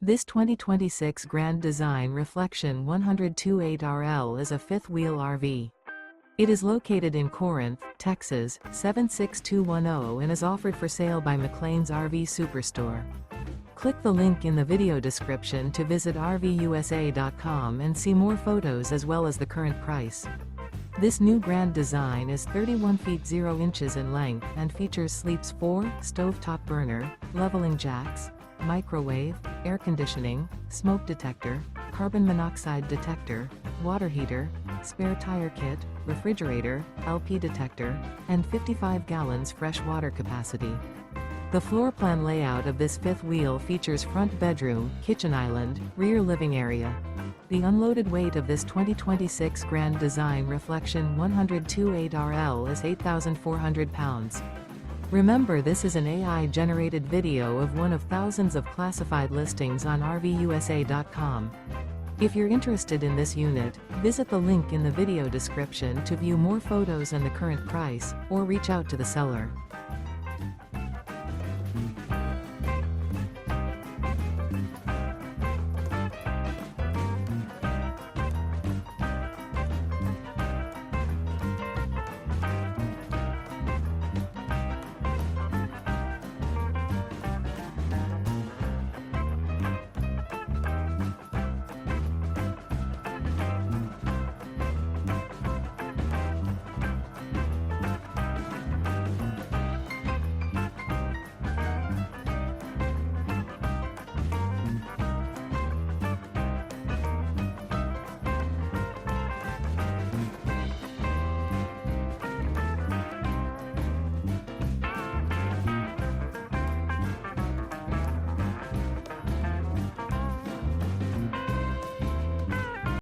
This 2026 Grand Design Reflection 102.8RL is a fifth-wheel RV. It is located in Corinth, Texas, 76210 and is offered for sale by McClain's RV Superstore. Click the link in the video description to visit RVUSA.com and see more photos as well as the current price. This new Grand Design is 31 feet 0 inches in length and features sleeps 4, stovetop burner, leveling jacks, microwave, air conditioning, smoke detector, carbon monoxide detector, water heater, spare tire kit, refrigerator, LP detector, and 55 gallons fresh water capacity. The floor plan layout of this fifth wheel features front bedroom, kitchen island, rear living area. The unloaded weight of this 2026 Grand Design Reflection 102.8RL is 8,400 pounds. Remember, this is an AI-generated video of one of thousands of classified listings on RVUSA.com. If you're interested in this unit, visit the link in the video description to view more photos and the current price, or reach out to the seller.